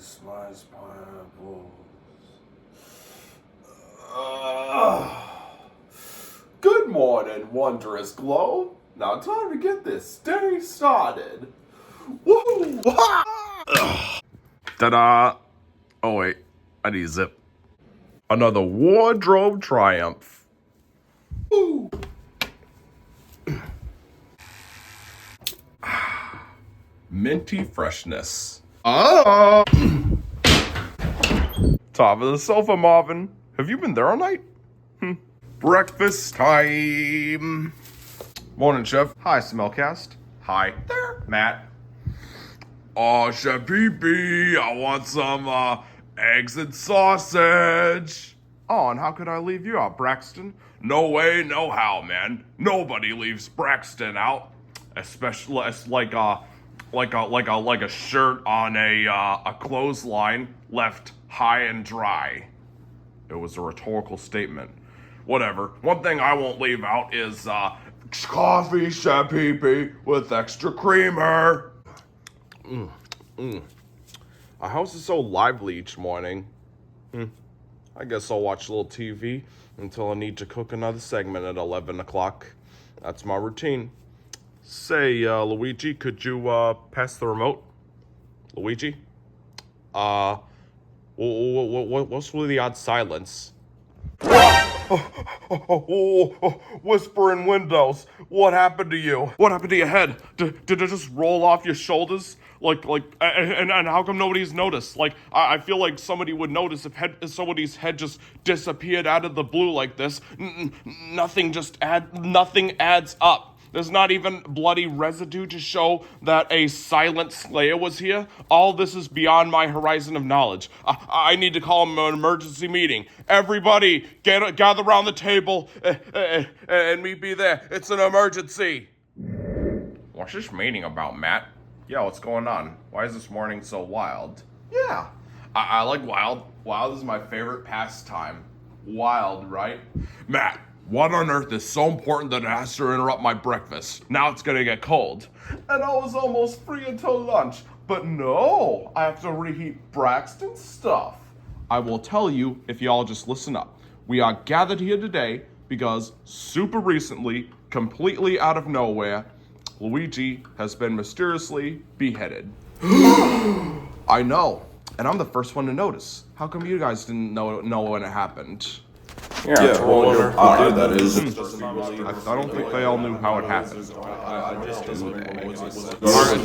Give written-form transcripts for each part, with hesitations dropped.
slice pineapples. Uh, Good morning, wondrous globe. Now time to get this day started. Woo! Ta-da! Oh wait, I need zip. Another wardrobe triumph. Woo! Minty freshness. Oh! Top of the sofa, Marvin. Have you been there all night? Breakfast time. Morning, Chef. Hi, Smellcast. Hi. There, Matt. Oh, Chef Pee-Pee, I want some, eggs and sausage. Oh, and how could I leave you out, Braxton? No way, no how, man. Nobody leaves Braxton out. Especially, it's like a shirt on a clothesline left high and dry. It was a rhetorical statement. Whatever. One thing I won't leave out is, coffee, Chef Pee-Pee, with extra creamer. Our house is so lively each morning. I guess I'll watch a little TV until I need to cook another segment at 11 o'clock. That's my routine. Say, Luigi, could you, pass the remote? Luigi? What's with the odd silence? Whisper in windows. What happened to you? What happened to your head? Did it just roll off your shoulders? And how come nobody's noticed? Like, I feel like somebody would notice if somebody's head just disappeared out of the blue like this. Nothing adds up. There's not even bloody residue to show that a silent slayer was here. All this is beyond my horizon of knowledge. I need to call an emergency meeting. Everybody, gather around the table and meet me there. It's an emergency. What's this meeting about, Matt? Yeah, what's going on? Why is this morning so wild? Yeah, I like wild. Wild is my favorite pastime. Wild, right? Matt, what on earth is so important that it has to interrupt my breakfast? Now it's gonna get cold. And I was almost free until lunch. But no, I have to reheat Braxton's stuff. I will tell you if y'all just listen up. We are gathered here today because super recently, completely out of nowhere, Luigi has been mysteriously beheaded. I know, and I'm the first one to notice. How come you guys didn't know when it happened? Yeah, I wonder how good that is. I don't think they all knew how it happened.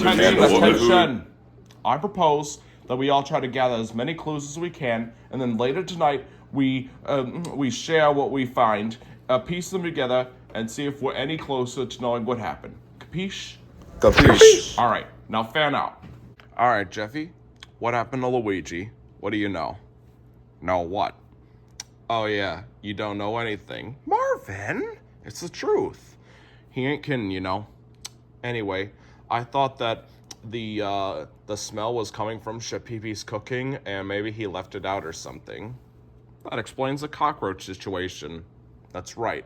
Attention! I propose that we all try to gather as many clues as we can, and then later tonight we share what we find, piece them together, and see if we're any closer to knowing what happened. Capiche? Capiche. All right, now fan out. All right, Jeffy, what happened to Luigi? What do you know? Know what? Oh yeah, you don't know anything. Marvin, it's the truth. He ain't kidding, you know. Anyway, I thought that the smell was coming from Chef Pee-Pee's cooking, and maybe he left it out or something. That explains the cockroach situation. That's right.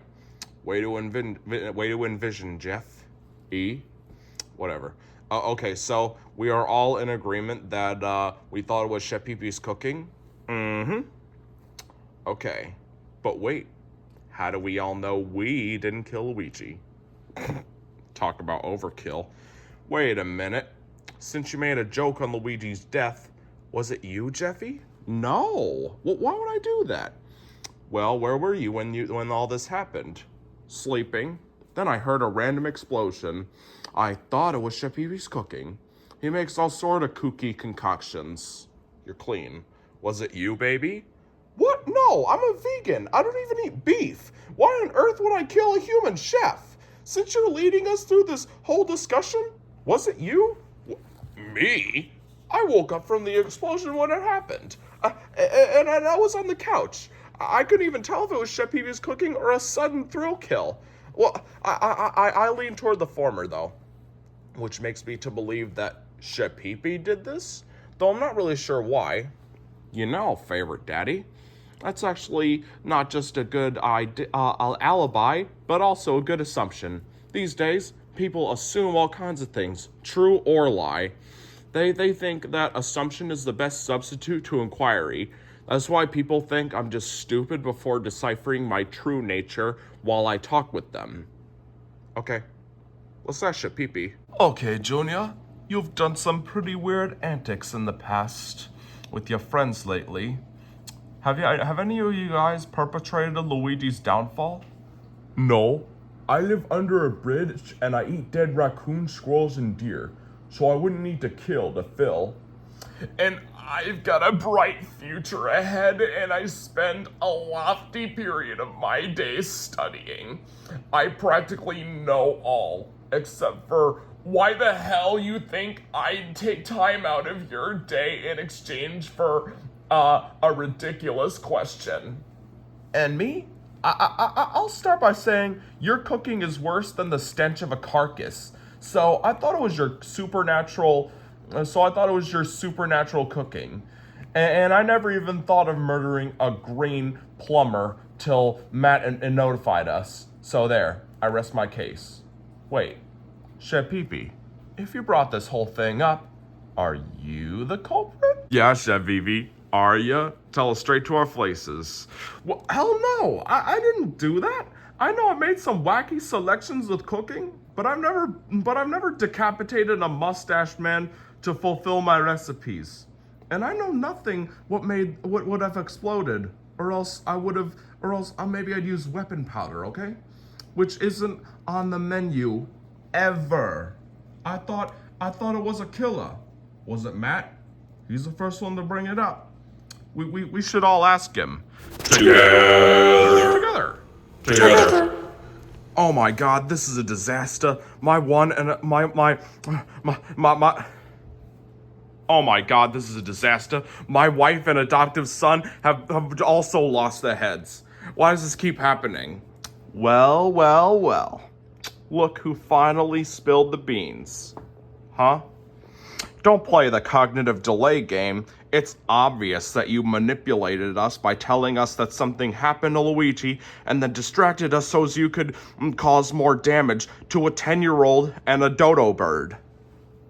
Way to envision, Jeff. Whatever. Okay, so we are all in agreement that we thought it was Chef Pee-Pee's cooking. Okay, but wait, how do we all know we didn't kill Luigi? Talk about overkill. Wait a minute. Since you made a joke on Luigi's death, was it you, Jeffy? No. Why would I do that? Well, where were you when all this happened? Sleeping. Then I heard a random explosion. I thought it was Chef Pee-Pee's cooking. He makes all sort of kooky concoctions. You're clean. Was it you, baby? What? No, I'm a vegan. I don't even eat beef. Why on earth would I kill a human chef? Since you're leading us through this whole discussion, was it you? Me? I woke up from the explosion when it happened. And I was on the couch. I couldn't even tell if it was Chef Pee-Pee's cooking or a sudden thrill kill. Well, I lean toward the former, though, which makes me to believe that Chef Pee-Pee did this, though I'm not really sure why. You know, favorite daddy, that's actually not just a good alibi, but also a good assumption. These days, people assume all kinds of things, true or lie. They think that assumption is the best substitute to inquiry. That's why people think I'm just stupid before deciphering my true nature while I talk with them. Okay, let's that shit pee-pee. Okay, Junior, you've done some pretty weird antics in the past with your friends lately. Have any of you guys perpetrated Luigi's downfall? No. I live under a bridge and I eat dead raccoons, squirrels, and deer, so I wouldn't need to kill to fill. And I've got a bright future ahead, and I spend a lofty period of my days studying. I practically know all, except for why the hell you think I'd take time out of your day in exchange for a ridiculous question. And me? I'll start by saying your cooking is worse than the stench of a carcass. So I thought it was your supernatural cooking. And I never even thought of murdering a green plumber till Matt and notified us. So there, I rest my case. Wait, Shepipi, if you brought this whole thing up, are you the culprit? Yeah, Chef Vivi. Are ya? Tell us straight to our faces. Well, hell no, I didn't do that. I know I made some wacky selections with cooking, but I've never decapitated a mustached man to fulfill my recipes. And I know nothing what would have exploded, or else maybe I'd use weapon powder, okay? Which isn't on the menu ever. I thought it was a killer. Was it Matt? He's the first one to bring it up. We should all ask him. Together. Oh my God, this is a disaster. Oh my God, this is a disaster. My wife and adoptive son have also lost their heads. Why does this keep happening? Well. Look who finally spilled the beans. Huh? Don't play the cognitive delay game. It's obvious that you manipulated us by telling us that something happened to Luigi and then distracted us so as you could cause more damage to a 10-year-old and a dodo bird.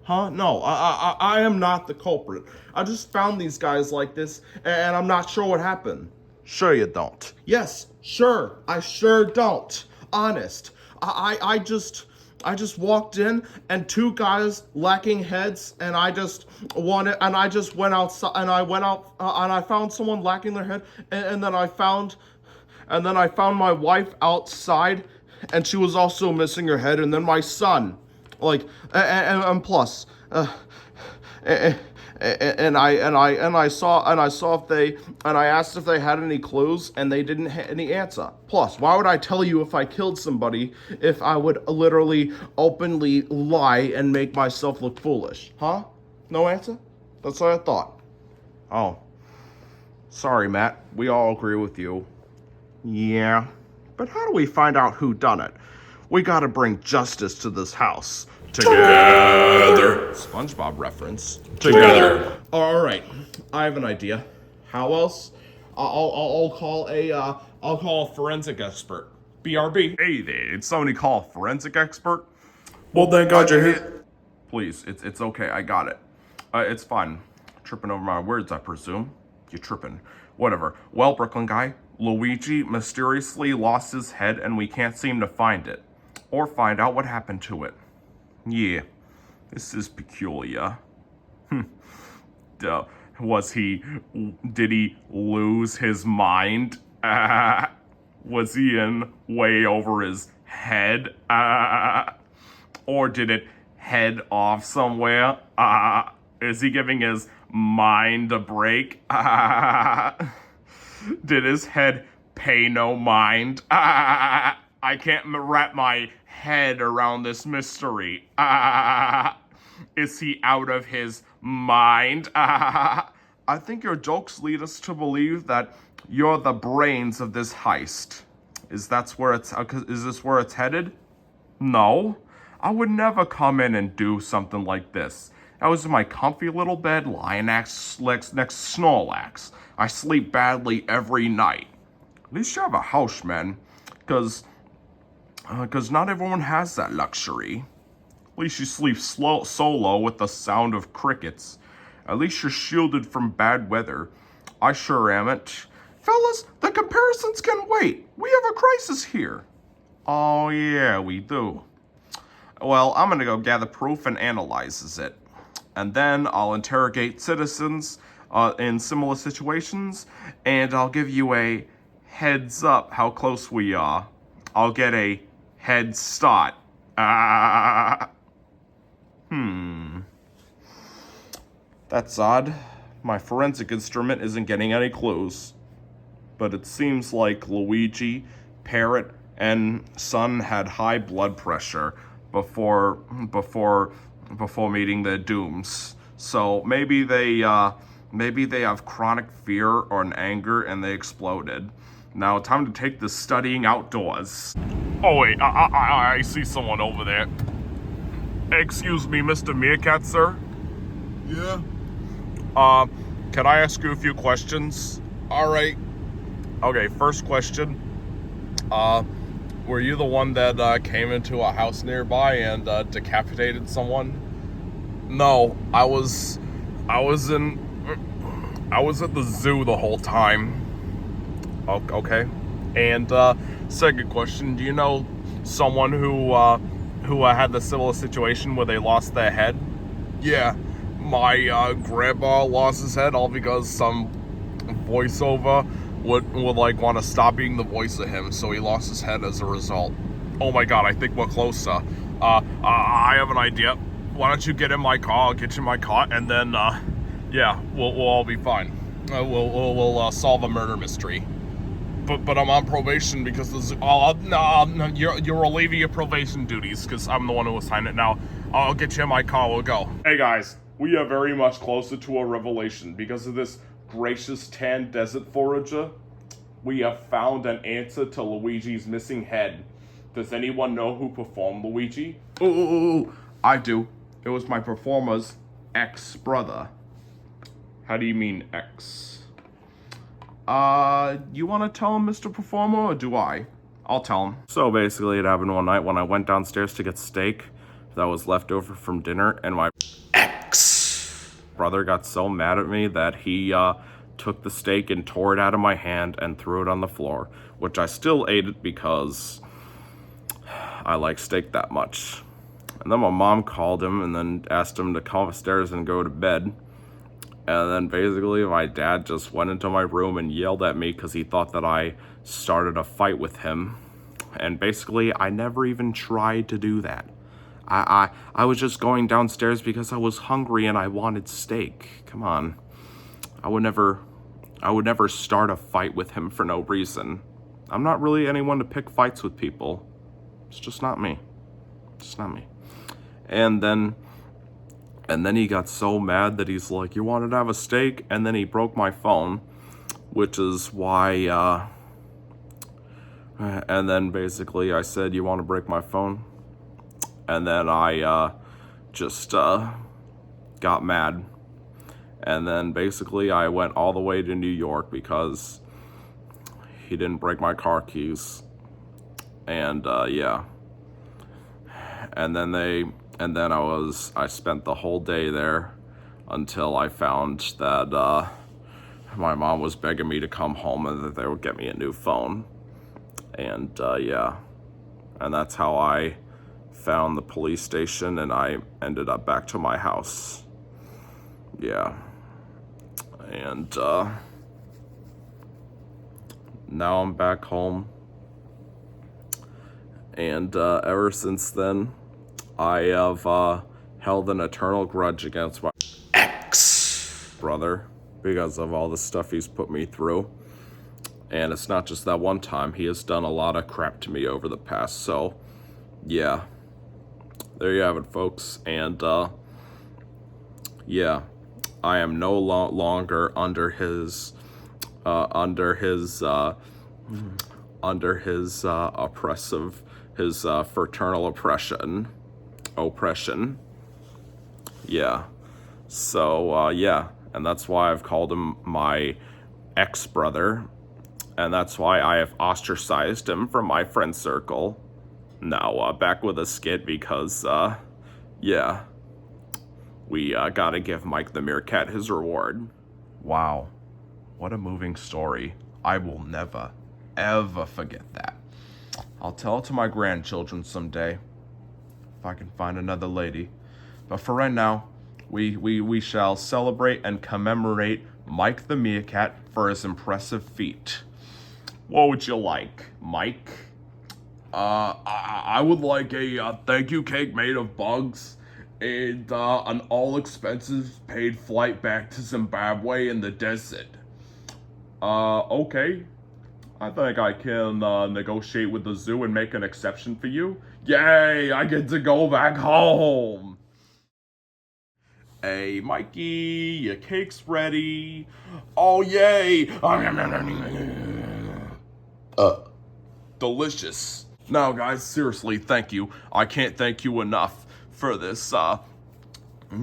Huh? No, I am not the culprit. I just found these guys like this and I'm not sure what happened. Sure you don't. Yes, sure. I sure don't. Honest. I just walked in and two guys lacking heads and I just went outside and I found someone lacking their head and then I found my wife outside and she was also missing her head, and then my son, like, and plus, and I saw if they, and I asked if they had any clues, and they didn't have any answer. Plus, why would I tell you if I killed somebody if I would literally openly lie and make myself look foolish? Huh? No answer? That's what I thought. Oh. Sorry, Matt. We all agree with you. Yeah. But how do we find out who done it? We gotta bring justice to this house. Together. SpongeBob reference. Together. All right, I have an idea. How else? I'll call a forensic expert. BRB. Hey there, did somebody call a forensic expert? Well, thank God you're here. Please, it's okay. I got it. It's fine. Tripping over my words, I presume. You're tripping. Whatever. Well, Brooklyn guy, Luigi mysteriously lost his head, and we can't seem to find it or find out what happened to it. Yeah, this is peculiar. Did he lose his mind? Was he in way over his head? Or did it head off somewhere? Is he giving his mind a break? Did his head pay no mind? I can't wrap my head around this mystery. Is he out of his mind? I think your jokes lead us to believe that you're the brains of this heist. Is this where it's headed? No. I would never come in and do something like this. I was in my comfy little bed, lying next Snorlax. I sleep badly every night. At least you have a house, man. Because not everyone has that luxury. At least you sleep solo with the sound of crickets. At least you're shielded from bad weather. I sure amn't. Fellas, the comparisons can wait. We have a crisis here. Oh yeah, we do. Well, I'm gonna go gather proof and analyze it. And then I'll interrogate citizens in similar situations, and I'll give you a heads up how close we are. I'll get a head start. That's odd. My forensic instrument isn't getting any clues. But it seems like Luigi, Parrot, and Son had high blood pressure before meeting their dooms. So maybe they have chronic fear or an anger and they exploded. Now time to take this studying outdoors. Oh wait, I see someone over there. Excuse me, Mr. Meerkat, sir? Yeah? Can I ask you a few questions? Alright. Okay, first question. Were you the one that came into a house nearby and decapitated someone? No, I was at the zoo the whole time. Okay. And second question, do you know someone who had the similar situation where they lost their head? Yeah, my grandpa lost his head all because some voiceover would like want to stop being the voice of him, so he lost his head as a result. Oh my god, I think we're closer. I have an idea. Why don't you get in my car? I'll get you in my car, and then yeah, we'll all be fine. We'll solve a murder mystery. But I'm on probation because you're relieving your probation duties because I'm the one who assigned it. Now I'll get you in my car. We'll go. Hey guys, we are very much closer to a revelation because of this gracious tan desert forager. We have found an answer to Luigi's missing head. Does anyone know who performed Luigi? Oh, I do. It was my performer's ex-brother. How do you mean ex? You want to tell him, Mr. Performer, or do I? I'll tell him. So basically, it happened one night when I went downstairs to get steak that was left over from dinner, and my brother got so mad at me that he took the steak and tore it out of my hand and threw it on the floor, which I still ate it because I like steak that much. And then my mom called him and then asked him to come upstairs and go to bed. And then basically my dad just went into my room and yelled at me because he thought that I started a fight with him. And basically I never even tried to do that. I was just going downstairs because I was hungry and I wanted steak. Come on. I would never start a fight with him for no reason. I'm not really anyone to pick fights with people. It's just not me. It's not me. And then he got so mad that he's like, you wanted to have a steak? And then he broke my phone, which is why, and then basically I said, you want to break my phone? And then I just got mad. And then basically I went all the way to New York because he didn't break my car keys. And yeah. And then I spent the whole day there until I found that my mom was begging me to come home and that they would get me a new phone. And yeah. And that's how I found the police station and I ended up back to my house. Yeah. And now I'm back home. And ever since then, I have held an eternal grudge against my ex-brother because of all the stuff he's put me through. And it's not just that one time. He has done a lot of crap to me over the past. So, yeah. There you have it, folks. And, yeah. I am no longer under his oppressive, his fraternal oppression. Yeah. So, yeah. And that's why I've called him my ex-brother. And that's why I have ostracized him from my friend circle. Now, back with a skit because, Yeah, we gotta give Mike the Meerkat his reward. Wow, what a moving story. I will never, ever forget that. I'll tell it to my grandchildren someday, if I can find another lady. But for right now, we shall celebrate and commemorate Mike the Meerkat for his impressive feat. What would you like, Mike? I would like a thank you cake made of bugs and an all expenses paid flight back to Zimbabwe in the desert. Okay. I think I can negotiate with the zoo and make an exception for you. Yay, I get to go back home. Hey, Mikey, your cake's ready. Oh, yay. Delicious. Now, guys, seriously, thank you. I can't thank you enough for this,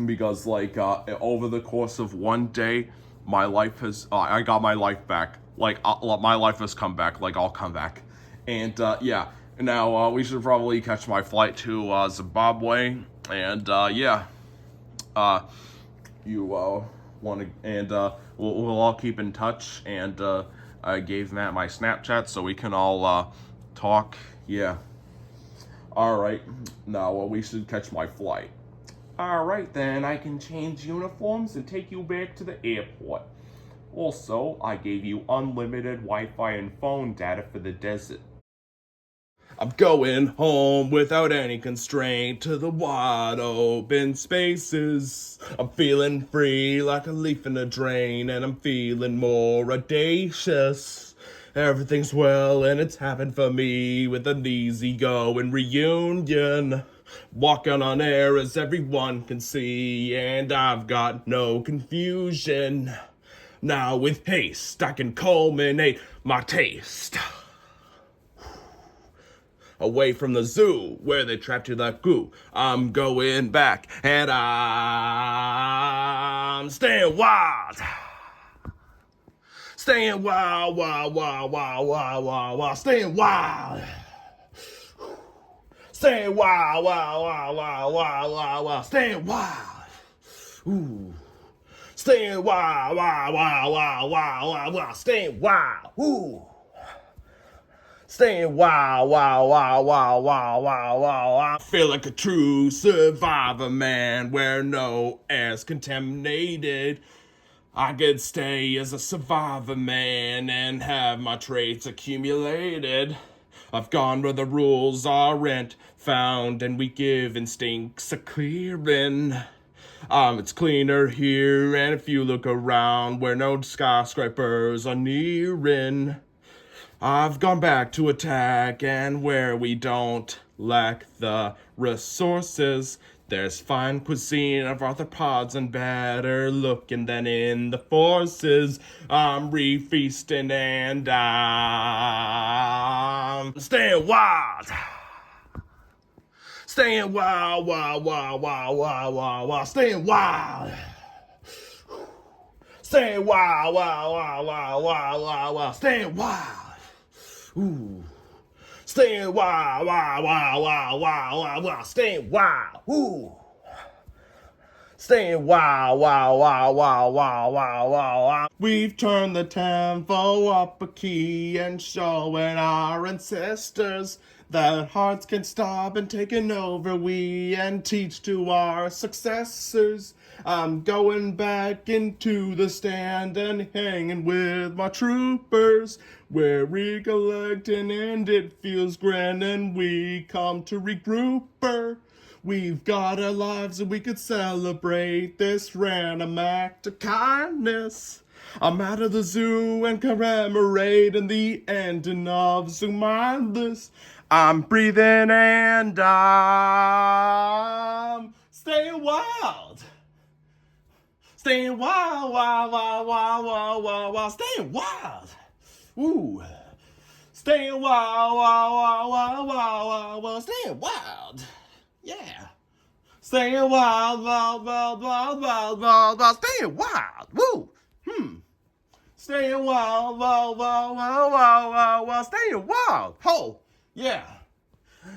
because, like, over the course of one day, my life has, I got my life back. Like, my life has come back. Like, I'll come back. And, yeah. Now, we should probably catch my flight to, Zimbabwe. And, yeah. You, want to, and, we'll all keep in touch. And, I gave Matt my Snapchat so we can all, talk. Yeah. Alright. Now, we should catch my flight. Alright then, I can change uniforms and take you back to the airport. Also, I gave you unlimited Wi-Fi and phone data for the desert. I'm going home without any constraint to the wide open spaces. I'm feeling free like a leaf in a drain, and I'm feeling more audacious. Everything's well and it's happened for me with an easygoing reunion. Walking on air as everyone can see, and I've got no confusion. Now with haste I can culminate my taste. Away from the zoo, where they trapped you like goo. I'm going back, and I'm staying wild. Staying wild, wild, wild, wild, wild, wild, wild. Staying wild. Staying wild, wild, wild, wild, wild, wild, wild. Staying wild. Ooh. Staying wild, wild, wild, wild, wild, wild, wild. Staying wild. Ooh. Staying wild, wild, wild, wild, wild, wild, wild. I feel like a true survivor, man, where no air's contaminated. I could stay as a survivor, man, and have my traits accumulated. I've gone where the rules aren't found, and we give instincts a clearing. It's cleaner here, and if you look around where no skyscrapers are nearing, I've gone back to attack, and where we don't lack the resources, there's fine cuisine of arthropods and better looking than in the forces. I'm refeasting and I'm staying wild. Staying wild, wild, wild, wild, wild, wild, wild. Staying wild. Staying wild, wild, wild, wild, wild, wild, wild. Staying wild. Ooh. Staying wild, wild, wild, wild, wild, wild, wild. Staying wild. Ooh. Staying wild, wild, wild, wild, wild, wild, wild, wild. We've turned the tempo up a key and showing our ancestors that hearts can stop and taking over we and teach to our successors. I'm going back into the stand and hanging with my troopers. We're recollecting and it feels grand and we come to regroup her. We've got our lives and we could celebrate this random act of kindness. I'm out of the zoo and commemorating the ending of Zoo Mindless. I'm breathing and I'm staying wild. Staying wild, wild, wild, wild, wild, wild, wild. Staying wild. Ooh. Staying wild, wild, wild, wild, wild, wild, wild. Staying wild. Yeah. Staying wild, wild, wild, wild, wild, wild, wild. Staying wild. Woo. Staying wild, wild, wild, wild, wild, wild, wild. Staying wild. Ho. Yeah.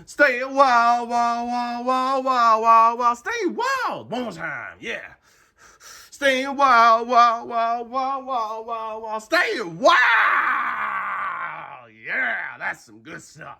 Stay wild, wild, wild, wild, wild, wild, wild. Stay wild. One more time, yeah. Stay wild, wild, wild, wild, wild, wild, wild. Stay wild. Yeah, that's some good stuff.